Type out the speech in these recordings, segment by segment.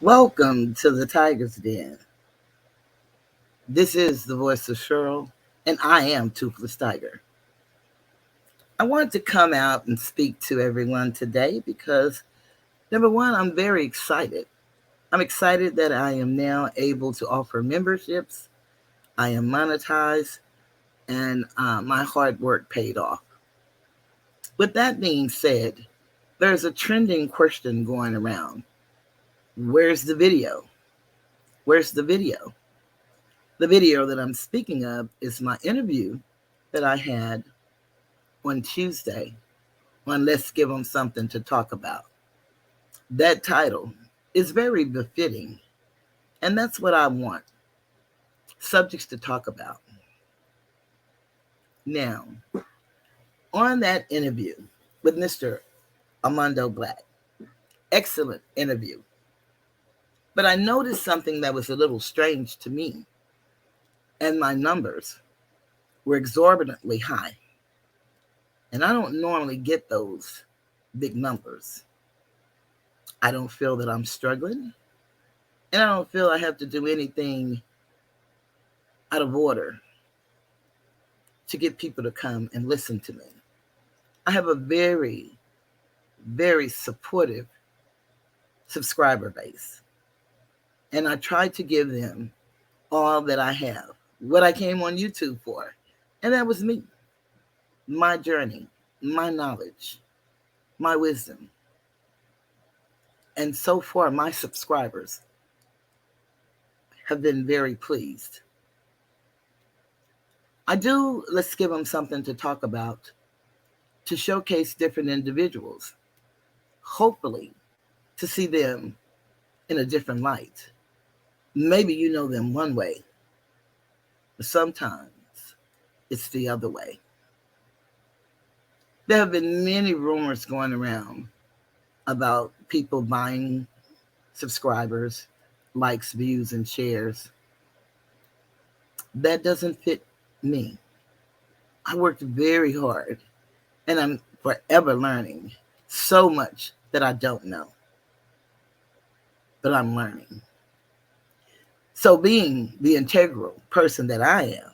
Welcome to the Tiger's Den. This is the voice of Cheryl, and I am Toothless Tiger. I wanted to come out and speak to everyone today because, number one, I'm very excited. I'm excited that I am now able to offer memberships. I am monetized, and my hard work paid off. With that being said, there's a trending question going around. Where's the video? Where's the video? The video that I'm speaking of is my interview that I had on Tuesday on Let's Give Them Something to Talk About. That title is very befitting, and that's what I want. Subjects to talk about. Now, on that interview with Mr. Armando Black, excellent interview. But I noticed something that was a little strange to me, and my numbers were exorbitantly high. And I don't normally get those big numbers. I don't feel that I'm struggling, and I don't feel I have to do anything out of order to get people to come and listen to me. I have a very, very supportive subscriber base, and I try to give them all that I have, what I came on YouTube for, and that was me, my journey, my knowledge, my wisdom. And so far, my subscribers have been very pleased. I do, let's give them something to talk about, to showcase different individuals, hopefully to see them in a different light. Maybe you know them one way, but sometimes it's the other way. There have been many rumors going around about people buying subscribers, likes, views, and shares. That doesn't fit me. I worked very hard, and I'm forever learning so much that I don't know. But I'm learning. So being the integral person that I am,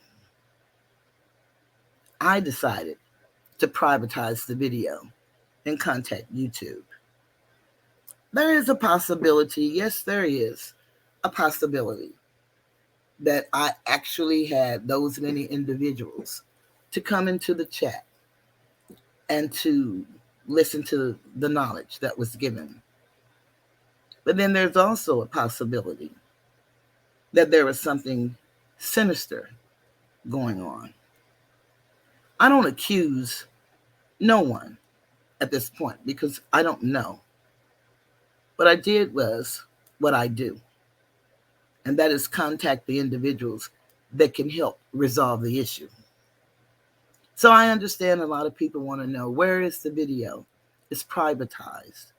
I decided to privatize the video and contact YouTube. There is a possibility, yes, there is a possibility that I actually had those many individuals to come into the chat and to listen to the knowledge that was given. But then there's also a possibility that there was something sinister going on. I don't accuse no one at this point because I don't know. What I did was what I do, and that is contact the individuals that can help resolve the issue. So I understand a lot of people want to know, where is the video? It's privatized.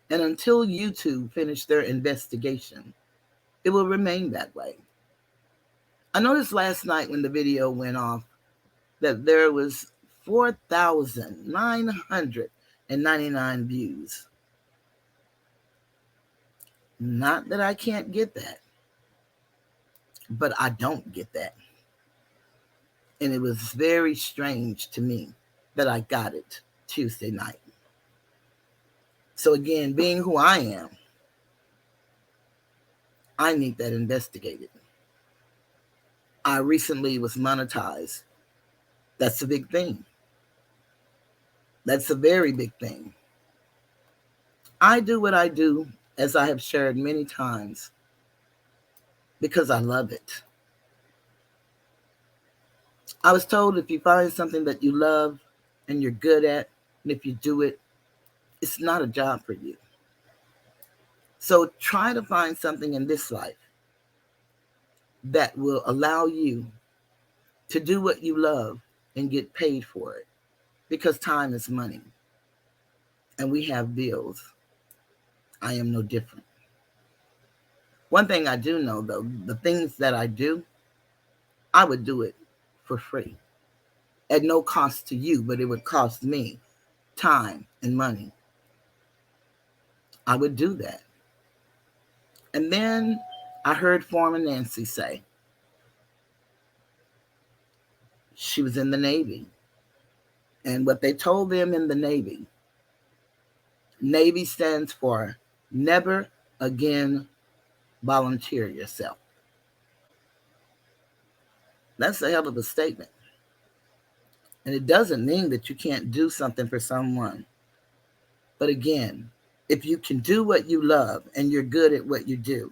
And until YouTube finish their investigation, it will remain that way. I noticed last night when the video went off that there was 4,999 views. Not that I can't get that, but I don't get that. And it was very strange to me that I got it Tuesday night. So again, being who I am, I need that investigated. I recently was monetized. That's a big thing. That's a very big thing. I do what I do, as I have shared many times, because I love it. I was told if you find something that you love and you're good at, and if you do it, it's not a job for you. So try to find something in this life that will allow you to do what you love and get paid for it, because time is money and we have bills. I am no different. One thing I do know, though, the things that I do, I would do it for free at no cost to you, but it would cost me time and money. I would do that. And then I heard former Nancy say she was in the Navy. And what they told them in the Navy stands for never again volunteer yourself. That's a hell of a statement. And it doesn't mean that you can't do something for someone. But again, if you can do what you love and you're good at what you do,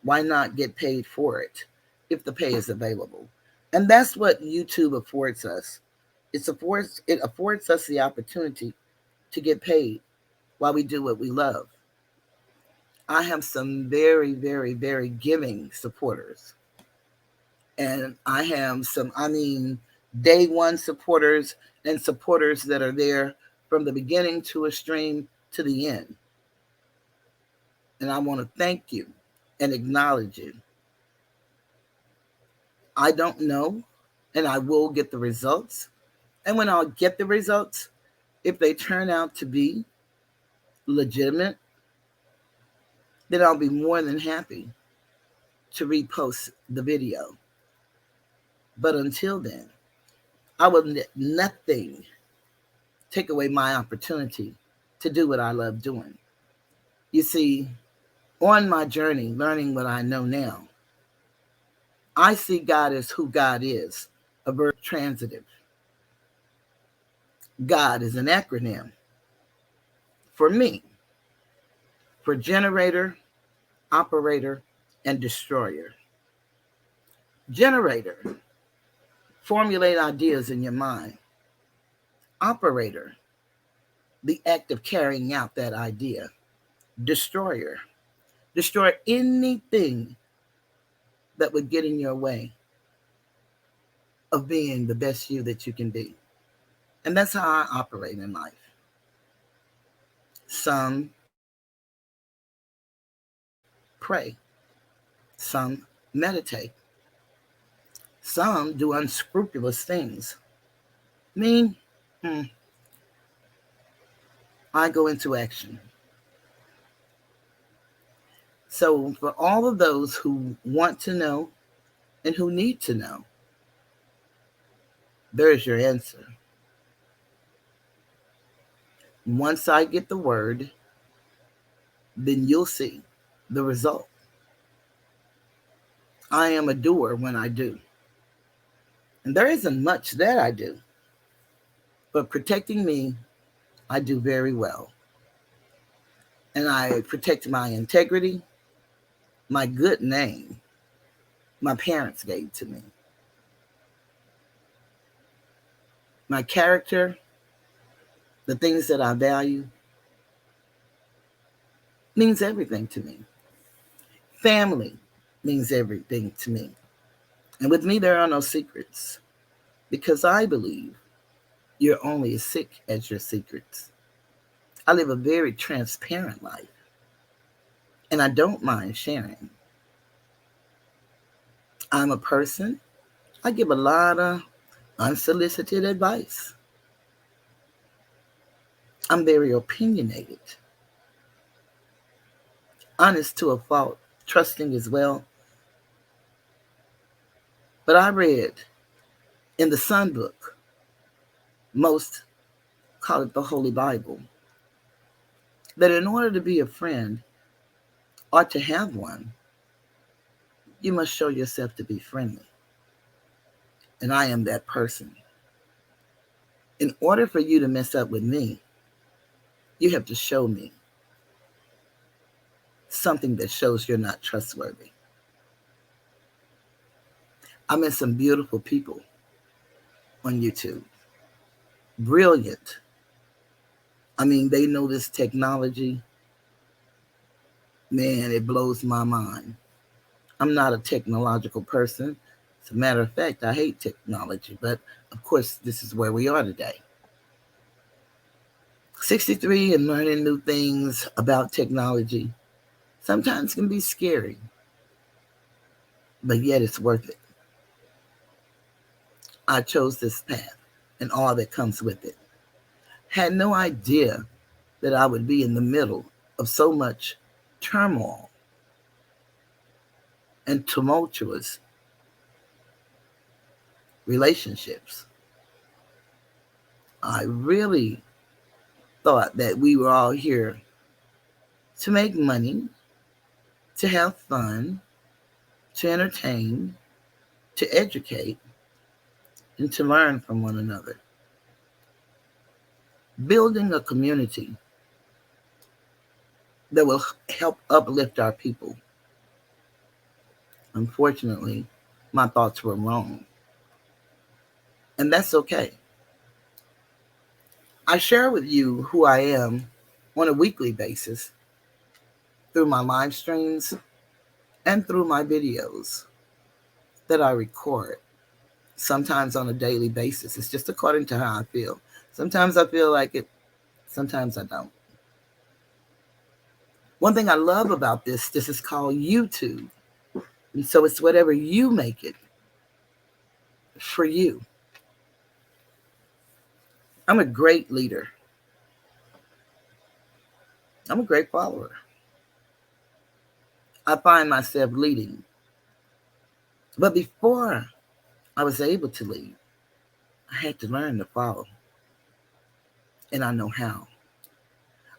why not get paid for it if the pay is available? And that's what YouTube affords us. It affords us the opportunity to get paid while we do what we love. I have some very, very, very giving supporters. And I have some, day one supporters and supporters that are there from the beginning to a stream to the end. And I want to thank you and acknowledge you. I don't know, and I will get the results. And when I'll get the results, if they turn out to be legitimate, then I'll be more than happy to repost the video. But until then, I will let nothing take away my opportunity to do what I love doing. You see, on my journey, learning what I know now, I see God as who God is, a verb transitive. God is an acronym for me, for generator, operator, and destroyer. Generator, formulate ideas in your mind. Operator, the act of carrying out that idea. Destroyer, destroy anything that would get in your way of being the best you that you can be. And that's how I operate in life. Some pray, some meditate, some do unscrupulous things. Me, I go into action. So for all of those who want to know and who need to know, there's your answer. Once I get the word, then you'll see the result. I am a doer when I do. And there isn't much that I do, but protecting me, I do very well. And I protect my integrity, my good name, my parents gave to me. My character, the things that I value, means everything to me. Family means everything to me. And with me, there are no secrets, because I believe you're only as sick as your secrets. I live a very transparent life, and I don't mind sharing. I'm a person, I give a lot of unsolicited advice. I'm very opinionated, honest to a fault, trusting as well. But I read in the Sun Book, most call it the Holy Bible, that in order to be a friend or to have one, you must show yourself to be friendly. And I am that person. In order for you to mess up with me, you have to show me something that shows you're not trustworthy. I met some beautiful people on YouTube. Brilliant. They know this technology. Man, it blows my mind. I'm not a technological person. As a matter of fact, I hate technology, but of course, this is where we are today. 63 and learning new things about technology sometimes can be scary, but yet it's worth it. I chose this path and all that comes with it. Had no idea that I would be in the middle of so much turmoil and tumultuous relationships. I really thought that we were all here to make money, to have fun, to entertain, to educate, and to learn from one another. Building a community that will help uplift our people. Unfortunately, my thoughts were wrong. And that's okay. I share with you who I am on a weekly basis through my live streams and through my videos that I record, sometimes on a daily basis. It's just according to how I feel. Sometimes I feel like it, sometimes I don't. One thing I love about this is called YouTube. And so it's whatever you make it for you. I'm a great leader. I'm a great follower. I find myself leading. But before I was able to lead, I had to learn to follow. And I know how.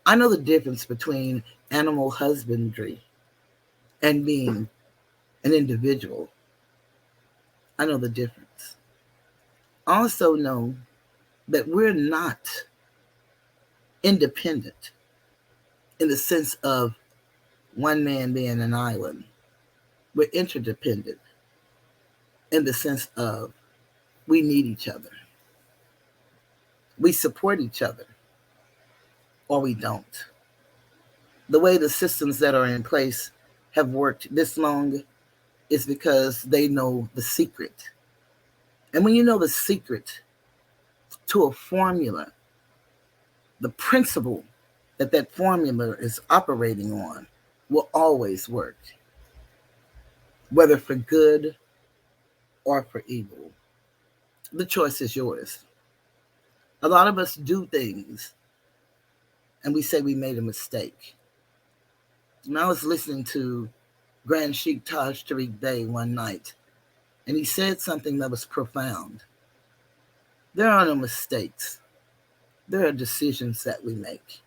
I know the difference between animal husbandry and being an individual. I know the difference. I also know that we're not independent in the sense of one man being an island. We're interdependent in the sense of we need each other. We support each other, or we don't. The way the systems that are in place have worked this long is because they know the secret. And when you know the secret to a formula, the principle that formula is operating on will always work, whether for good or for evil. The choice is yours. A lot of us do things and we say we made a mistake. And I was listening to Grand Sheikh Taj Tariq Bey one night, and he said something that was profound. There are no mistakes. There are decisions that we make.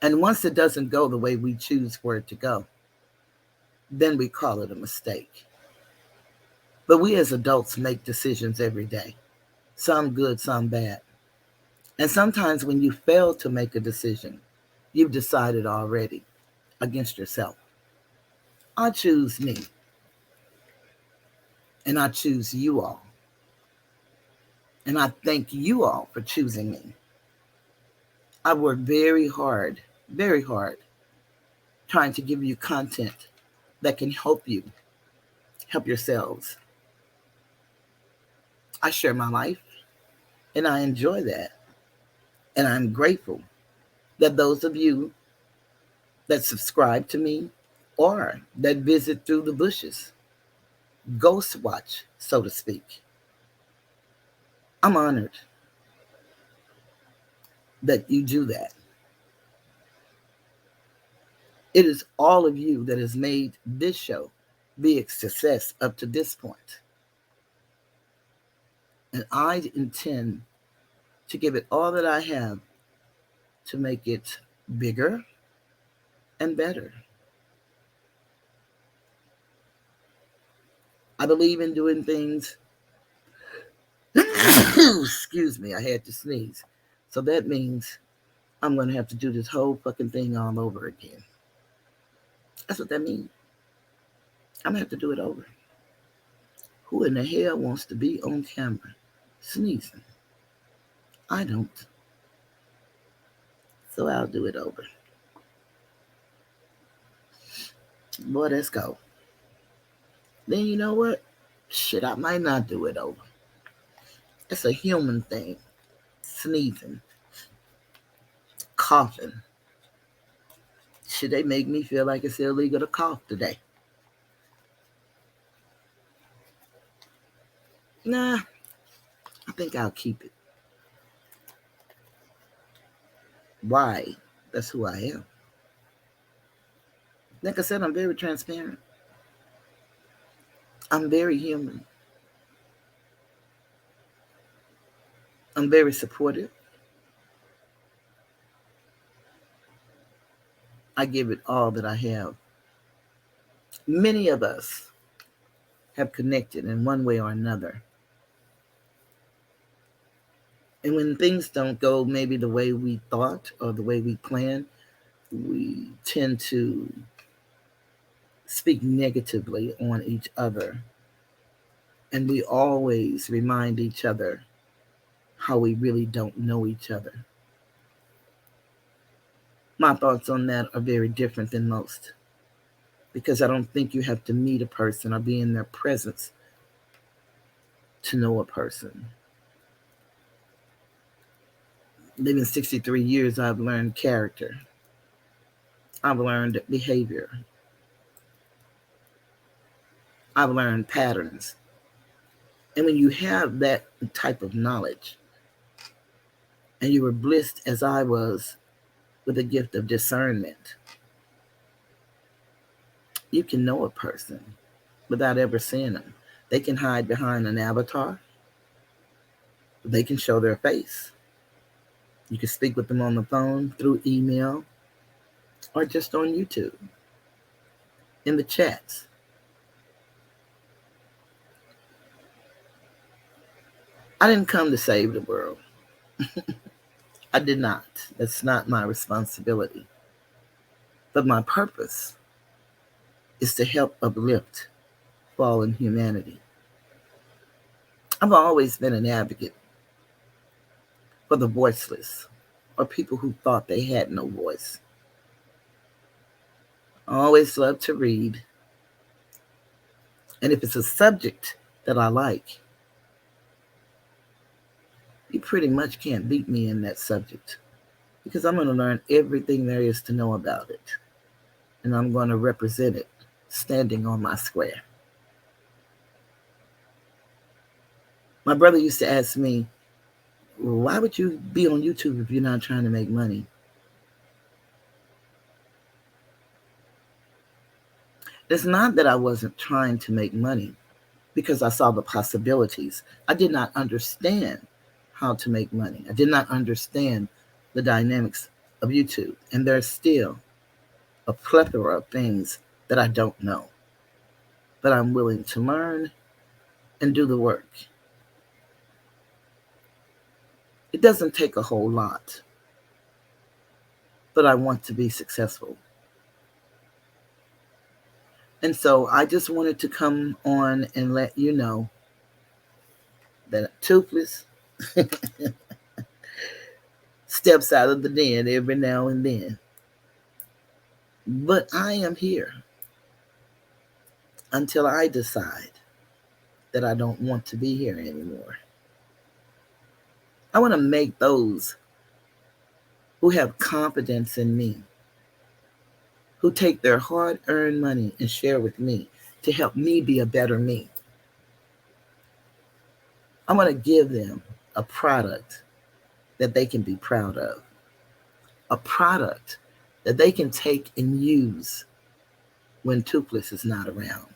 And once it doesn't go the way we choose for it to go, then we call it a mistake. But we as adults make decisions every day, some good, some bad. And sometimes when you fail to make a decision, you've decided already against yourself. I choose me, and I choose you all. And I thank you all for choosing me. I work very hard, trying to give you content that can help you, help yourselves. I share my life, and I enjoy that. And I'm grateful that those of you that subscribe to me or that visit through the bushes, ghost watch, so to speak. I'm honored that you do that. It is all of you that has made this show be a success up to this point. And I intend to give it all that I have to make it bigger and better. I believe in doing things. Excuse me, I had to sneeze. So that means I'm going to have to do this whole fucking thing all over again. That's what that means. I'm going to have to do it over. Who in the hell wants to be on camera sneezing? I don't. So I'll do it over. Boy, let's go. Then you know what? Shit, I might not do it over. It's a human thing. Sneezing. Coughing. Should they make me feel like it's illegal to cough today? Nah, I think I'll keep it. Why? That's who I am. Like I said, I'm very transparent. I'm very human. I'm very supportive. I give it all that I have. Many of us have connected in one way or another. And when things don't go maybe the way we thought or the way we planned, we tend to speak negatively on each other. And we always remind each other how we really don't know each other. My thoughts on that are very different than most because I don't think you have to meet a person or be in their presence to know a person. Living 63 years, I've learned character. I've learned behavior. I've learned patterns. And when you have that type of knowledge, and you were blessed as I was with the gift of discernment, you can know a person without ever seeing them. They can hide behind an avatar. They can show their face. You can speak with them on the phone, through email, or just on YouTube, in the chats. I didn't come to save the world. I did not. That's not my responsibility. But my purpose is to help uplift fallen humanity. I've always been an advocate for the voiceless or people who thought they had no voice. I always love to read. And if it's a subject that I like, you pretty much can't beat me in that subject because I'm going to learn everything there is to know about it. And I'm going to represent it standing on my square. My brother used to ask me, why would you be on YouTube if you're not trying to make money? It's not that I wasn't trying to make money because I saw the possibilities. I did not understand how to make money. I did not understand the dynamics of YouTube. And there's still a plethora of things that I don't know, but I'm willing to learn and do the work. It doesn't take a whole lot, but I want to be successful. And so I just wanted to come on and let you know that Toothless steps out of the den every now and then. But I am here until I decide that I don't want to be here anymore. I want to make those who have confidence in me, who take their hard-earned money and share with me to help me be a better me. I want to give them a product that they can be proud of, a product that they can take and use when Toothless is not around.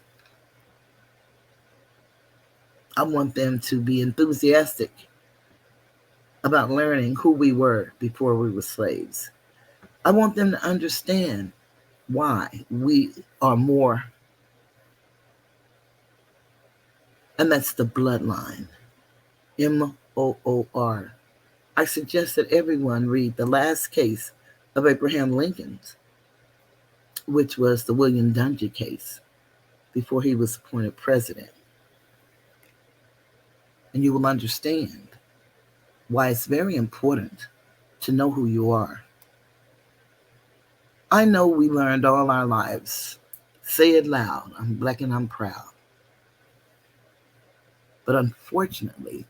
I want them to be enthusiastic about learning who we were before we were slaves. I want them to understand why we are more, and that's the bloodline, MOOR. I suggest that everyone read The Last Case of Abraham Lincoln, which was the William Dungy case before he was appointed president. And you will understand why it's very important to know who you are. I know we learned all our lives, say it loud, I'm Black and I'm proud. But unfortunately,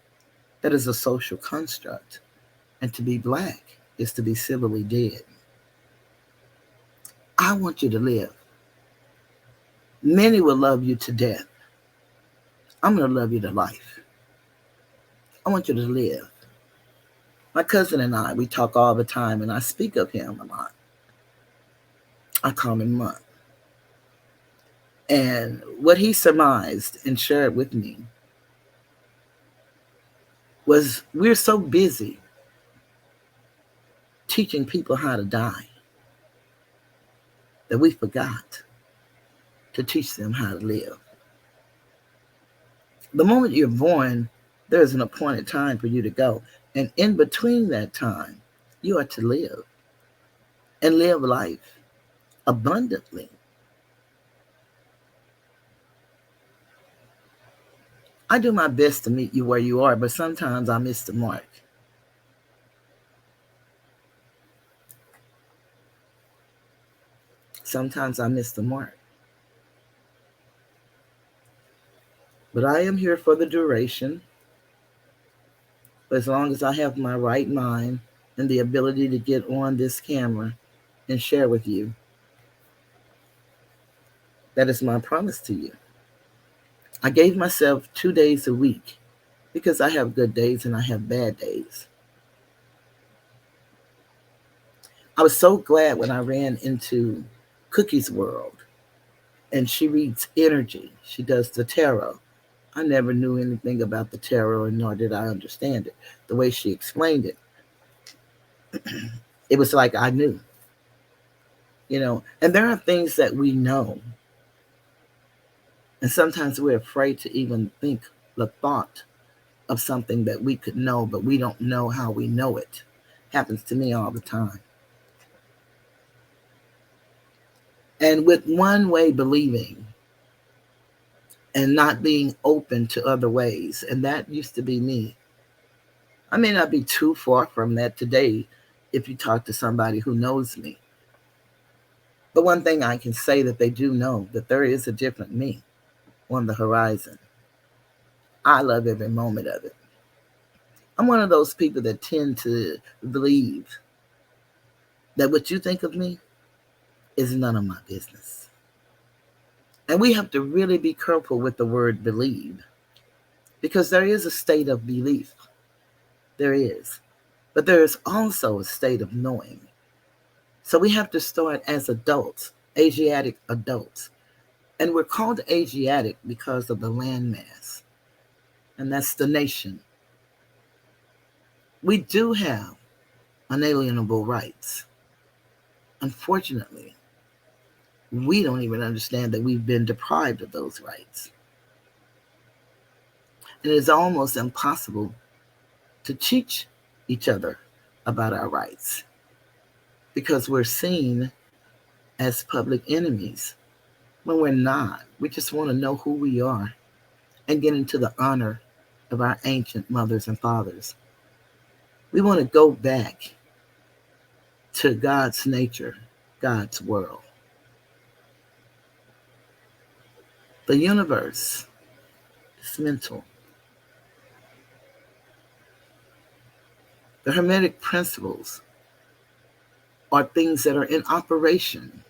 that is a social construct. And to be Black is to be civilly dead. I want you to live. Many will love you to death. I'm going to love you to life. I want you to live. My cousin and I, we talk all the time, and I speak of him a lot. I call him Mutt. And what he surmised and shared with me was we're so busy teaching people how to die that we forgot to teach them how to live. The moment you're born, there's an appointed time for you to go. And in between that time, you are to live and live life abundantly. I do my best to meet you where you are, but sometimes I miss the mark. Sometimes I miss the mark. But I am here for the duration. As long as I have my right mind and the ability to get on this camera and share with you, that is my promise to you. I gave myself 2 days a week because I have good days and I have bad days. I was so glad when I ran into Cookie's World, and she reads energy. She does the tarot. I never knew anything about the tarot, and nor did I understand it. The way she explained it, it was like I knew. And there are things that we know, and sometimes we're afraid to even think the thought of something that we could know, but we don't know how we know it. Happens to me all the time. And with one way believing and not being open to other ways, and that used to be me. I may not be too far from that today if you talk to somebody who knows me. But one thing I can say that they do know, that there is a different me on the horizon. I love every moment of it. I'm one of those people that tend to believe that what you think of me is none of my business. And we have to really be careful with the word believe, because there is a state of belief. There is. But there is also a state of knowing. So we have to start as adults, Asiatic adults. And we're called Asiatic because of the landmass. And that's the nation. We do have unalienable rights. Unfortunately, we don't even understand that we've been deprived of those rights. And it is almost impossible to teach each other about our rights because we're seen as public enemies when we're not. We just want to know who we are and get into the honor of our ancient mothers and fathers. We want to go back to God's nature, God's world. The universe is mental. The Hermetic principles are things that are in operation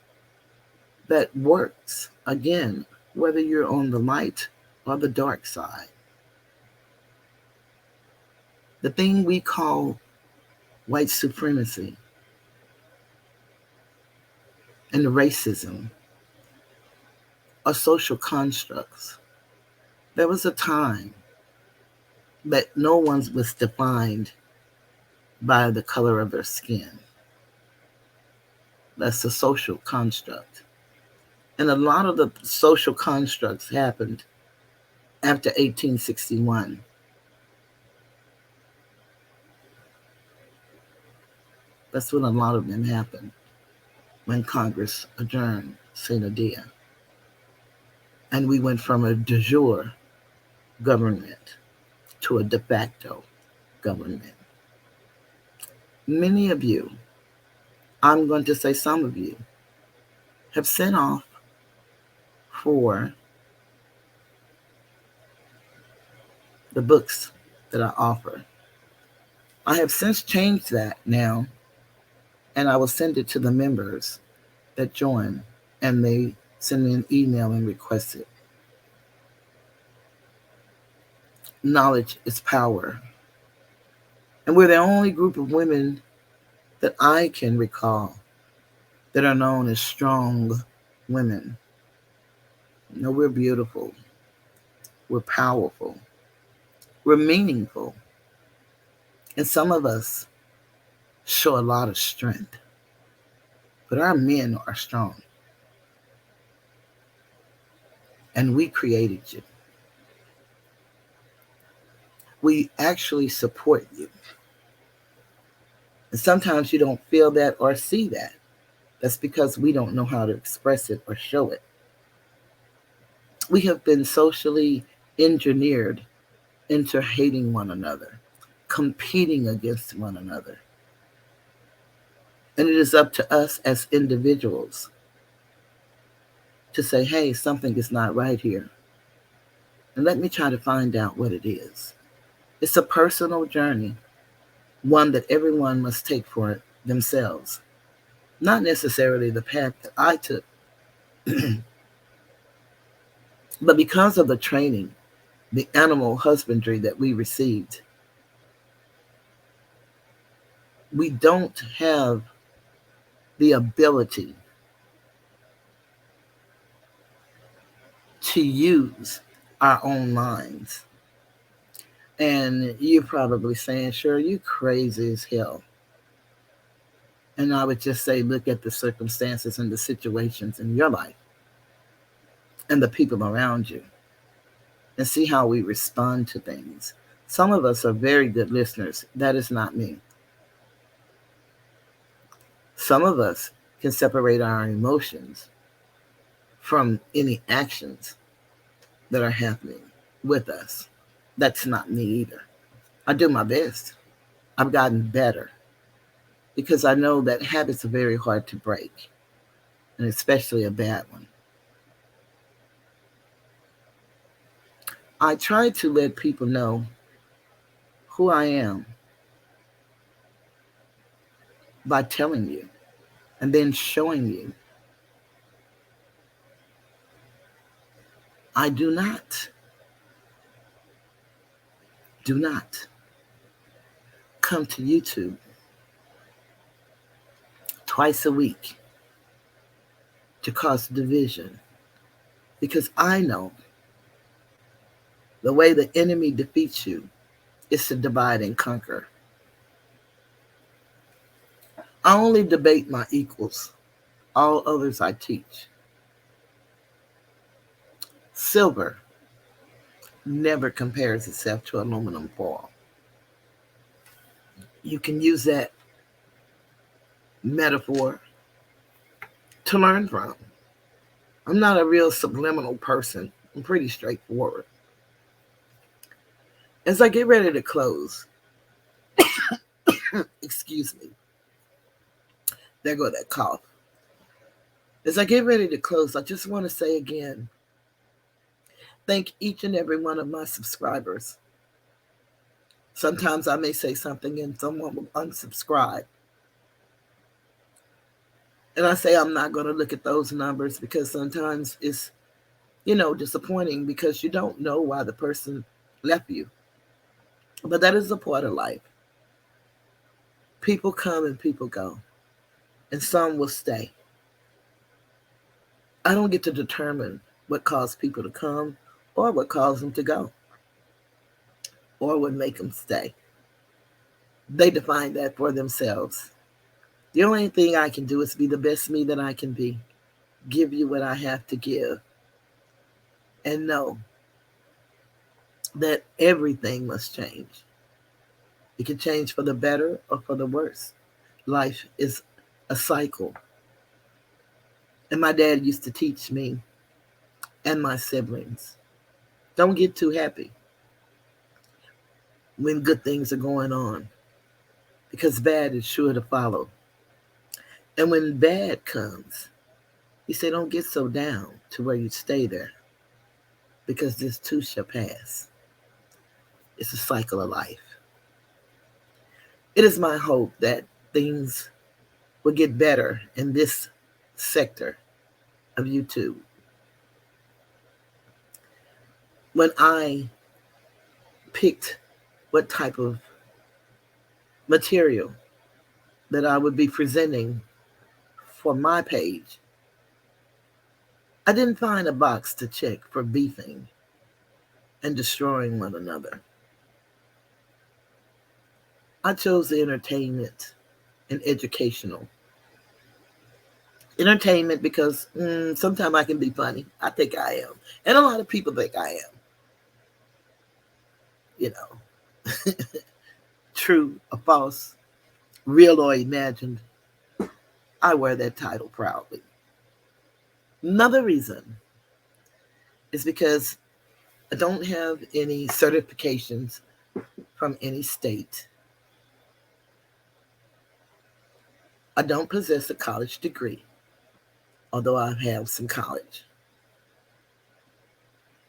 that works, again, whether you're on the light or the dark side. The thing we call white supremacy and racism are social constructs. There was a time that no one was defined by the color of their skin. That's a social construct. And a lot of the social constructs happened after 1861. That's when a lot of them happened, when Congress adjourned sine die. And we went from a de jure government to a de facto government. Many of you, I'm going to say some of you, have sent off for the books that I offer. I have since changed that now, and I will send it to the members that join, and they send me an email and request it. Knowledge is power. And we're the only group of women that I can recall that are known as strong women. No, we're beautiful. We're powerful. We're meaningful. And some of us show a lot of strength. But our men are strong. And we created you. We actually support you. And sometimes you don't feel that or see that. That's because we don't know how to express it or show it. We have been socially engineered into hating one another, competing against one another. And it is up to us as individuals to say, hey, something is not right here. And let me try to find out what it is. It's a personal journey, one that everyone must take for themselves. Not necessarily the path that I took, but because of the training, the animal husbandry that we received, we don't have the ability to use our own minds. And you're probably saying, sure, you crazy as hell. And I would just say, look at the circumstances and the situations in your life and the people around you and see how we respond to things. Some of us are very good listeners. That is not me. Some of us can separate our emotions from any actions that are happening with us. That's not me either. I do my best. I've gotten better because I know that habits are very hard to break, and especially a bad one. I try to let people know who I am by telling you and then showing you. I do not come to YouTube twice a week to cause division because I know the way the enemy defeats you is to divide and conquer. I only debate my equals. All others I teach. Silver never compares itself to aluminum foil. You can use that metaphor to learn from. I'm not a real subliminal person. I'm pretty straightforward. As I get ready to close, excuse me, there go that cough. As I get ready to close, I just want to say again, thank each and every one of my subscribers. Sometimes I may say something and someone will unsubscribe. And I say I'm not going to look at those numbers because sometimes it's, disappointing because you don't know why the person left you. But that is a part of life. People come and people go, and some will stay. I don't get to determine what caused people to come or what caused them to go or what make them stay. They define that for themselves. The only thing I can do is be the best me that I can be, give you what I have to give, and know that everything must change. It can change for the better or for the worse. Life is a cycle. And my dad used to teach me and my siblings, don't get too happy when good things are going on because bad is sure to follow. And when bad comes, he said, don't get so down to where you stay there because this too shall pass. It's a cycle of life. It is my hope that things will get better in this sector of YouTube. When I picked what type of material that I would be presenting for my page, I didn't find a box to check for beefing and destroying one another. I chose the entertainment and educational. Entertainment because sometimes I can be funny. I think I am. And a lot of people think I am. You know, true or false, real or imagined. I wear that title proudly. Another reason is because I don't have any certifications from any state. I don't possess a college degree, although I have some college.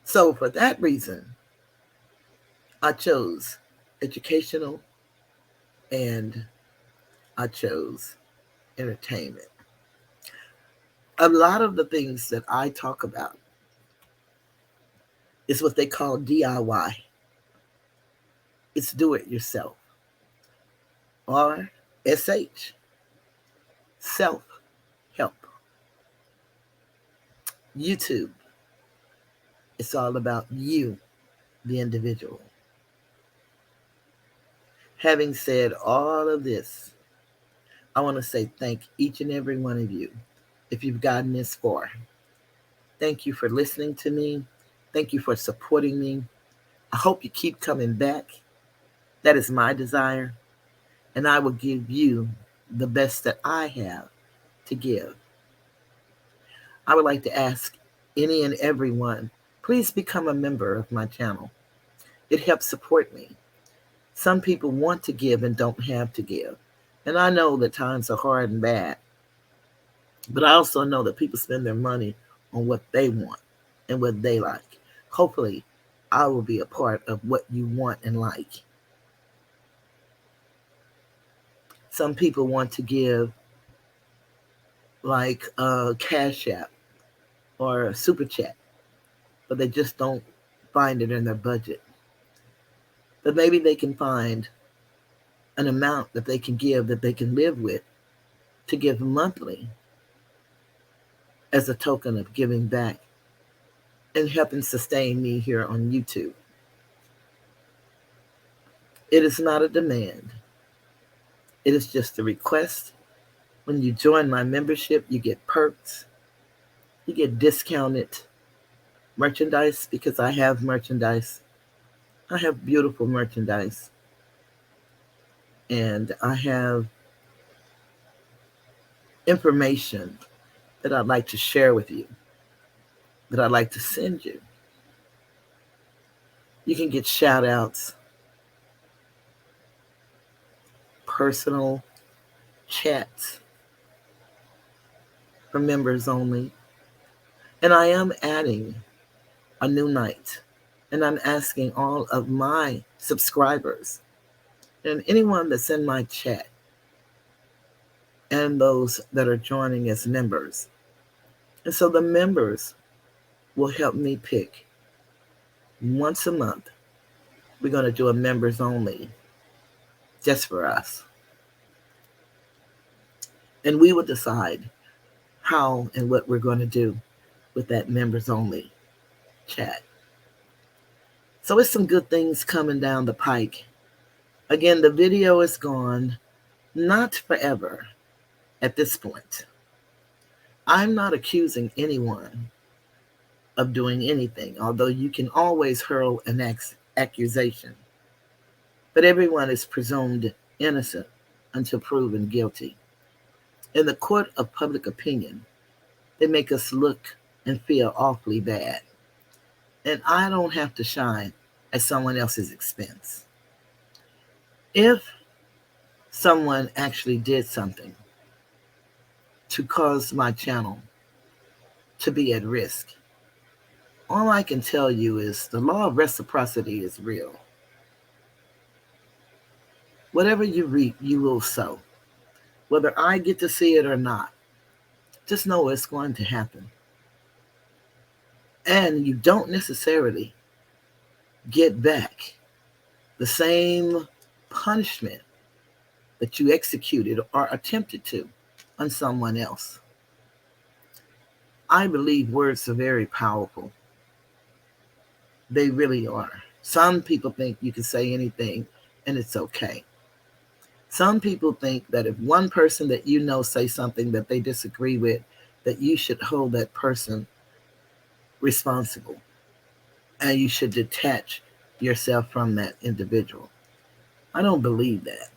So for that reason, I chose educational and I chose entertainment. A lot of the things that I talk about is what they call DIY. It's do it yourself, or SH, self help. YouTube, it's all about you, the individual. Having said all of this, I want to say thank each and every one of you if you've gotten this far. Thank you for listening to me. Thank you for supporting me. I hope you keep coming back. That is my desire. And I will give you the best that I have to give. I would like to ask any and everyone, please become a member of my channel. It helps support me. Some people want to give and don't have to give. And I know that times are hard and bad. But I also know that people spend their money on what they want and what they like. Hopefully, I will be a part of what you want and like. Some people want to give like a Cash App or a Super Chat, but they just don't find it in their budget. But maybe they can find an amount that they can give that they can live with to give monthly as a token of giving back and helping sustain me here on YouTube. It is not a demand. It is just a request. When you join my membership, you get perks. You get discounted merchandise because I have merchandise. I have beautiful merchandise. And I have information that I'd like to share with you, that I'd like to send you. You can get shout outs, personal chats for members only. And I am adding a new night. And I'm asking all of my subscribers and anyone that's in my chat and those that are joining as members. And so the members will help me pick once a month. We're going to do a members only just for us. And we will decide how and what we're going to do with that members only chat. So it's some good things coming down the pike. Again, the video is gone, not forever at this point. I'm not accusing anyone of doing anything, although you can always hurl an accusation. But everyone is presumed innocent until proven guilty. In the court of public opinion, they make us look and feel awfully bad. And I don't have to shine at someone else's expense. If someone actually did something to cause my channel to be at risk, all I can tell you is the law of reciprocity is real. Whatever you reap, you will sow. Whether I get to see it or not, just know it's going to happen. And you don't necessarily get back the same punishment that you executed or attempted to on someone else. I believe words are very powerful. They really are. Some people think you can say anything and it's okay. Some people think that if one person that you know say something that they disagree with, that you should hold that person responsible and you should detach yourself from that individual. I don't believe that.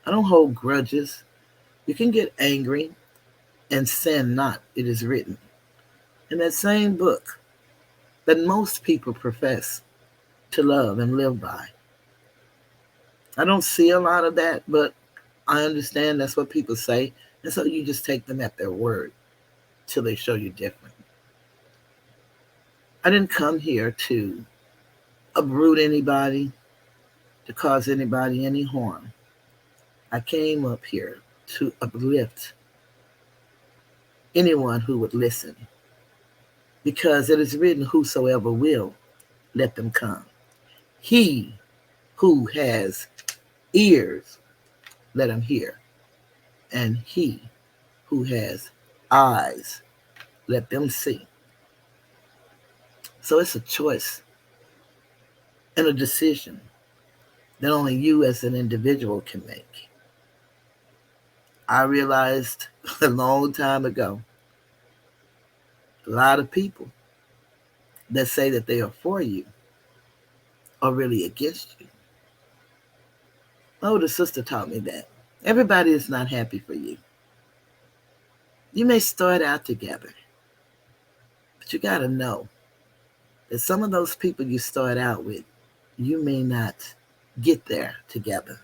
I don't hold grudges. You can get angry and sin not, it is written. In that same book that most people profess to love and live by. I don't see a lot of that, but I understand that's what people say. And so you just take them at their word till they show you different. I didn't come here to uproot anybody, to cause anybody any harm. I came up here to uplift anyone who would listen, because it is written, whosoever will, let them come. He who has ears, let him hear. And he who has eyes, let them see. So it's a choice and a decision that only you as an individual can make. I realized a long time ago, a lot of people that say that they are for you are really against you. My older sister taught me that. Everybody is not happy for you. You may start out together, but you got to know that some of those people you start out with, you may not get there together.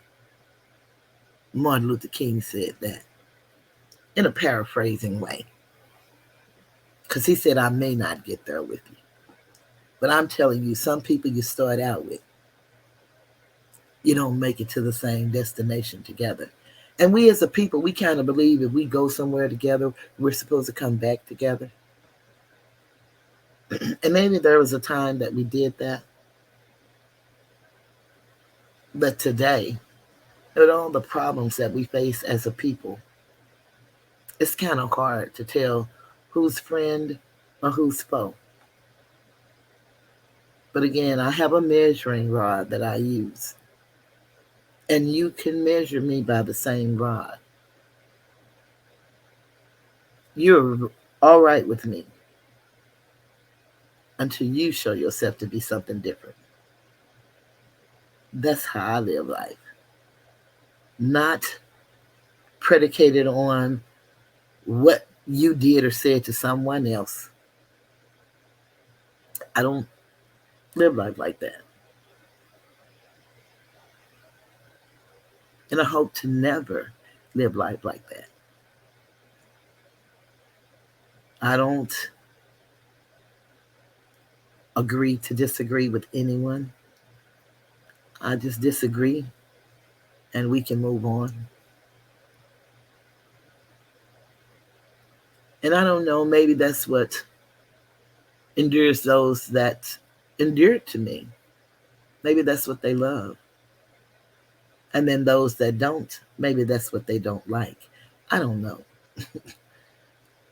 Martin Luther King said that in a paraphrasing way, because he said, I may not get there with you. But I'm telling you, some people you start out with, you don't make it to the same destination together. And we as a people, we kind of believe if we go somewhere together, we're supposed to come back together. And maybe there was a time that we did that. But today, with all the problems that we face as a people, it's kind of hard to tell who's friend or who's foe. But again, I have a measuring rod that I use. And you can measure me by the same rod. You're all right with me until you show yourself to be something different. That's how I live life. Not predicated on what you did or said to someone else. I don't live life like that. And I hope to never live life like that. I don't agree to disagree with anyone. I just disagree and we can move on. And I don't know, maybe that's what endures those that endure to me. Maybe that's what they love. And then those that don't, maybe that's what they don't like. I don't know.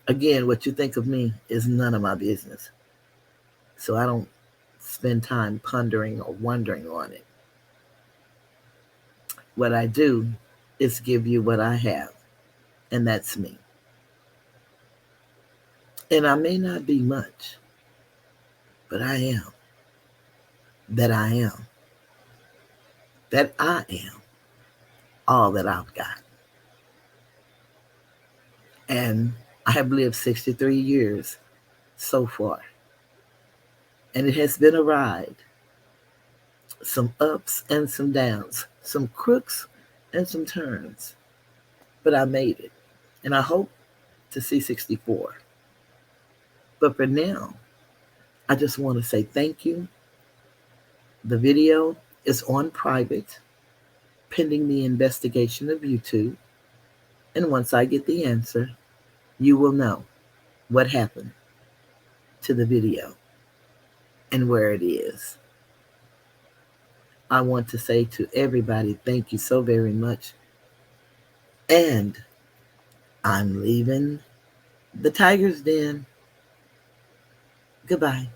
Again, what you think of me is none of my business. So I don't spend time pondering or wondering on it. What I do is give you what I have, and that's me. And I may not be much, but I am. That I am. That I am all that I've got. And I have lived 63 years so far. And it has been a ride. Some ups and some downs. Some crooks and some turns. But I made it. And I hope to see 64. But for now, I just want to say thank you. The video is on private, pending the investigation of YouTube. And once I get the answer, you will know what happened to the video and where it is. I want to say to everybody, thank you so very much. And I'm leaving the Tiger's Den. Goodbye.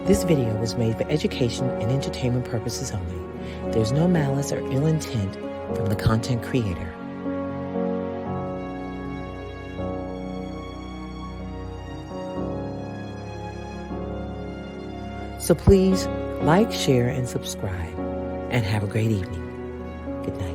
This video was made for education and entertainment purposes only. There's no malice or ill intent from the content creator. So please like, share, and subscribe, and have a great evening. Good night.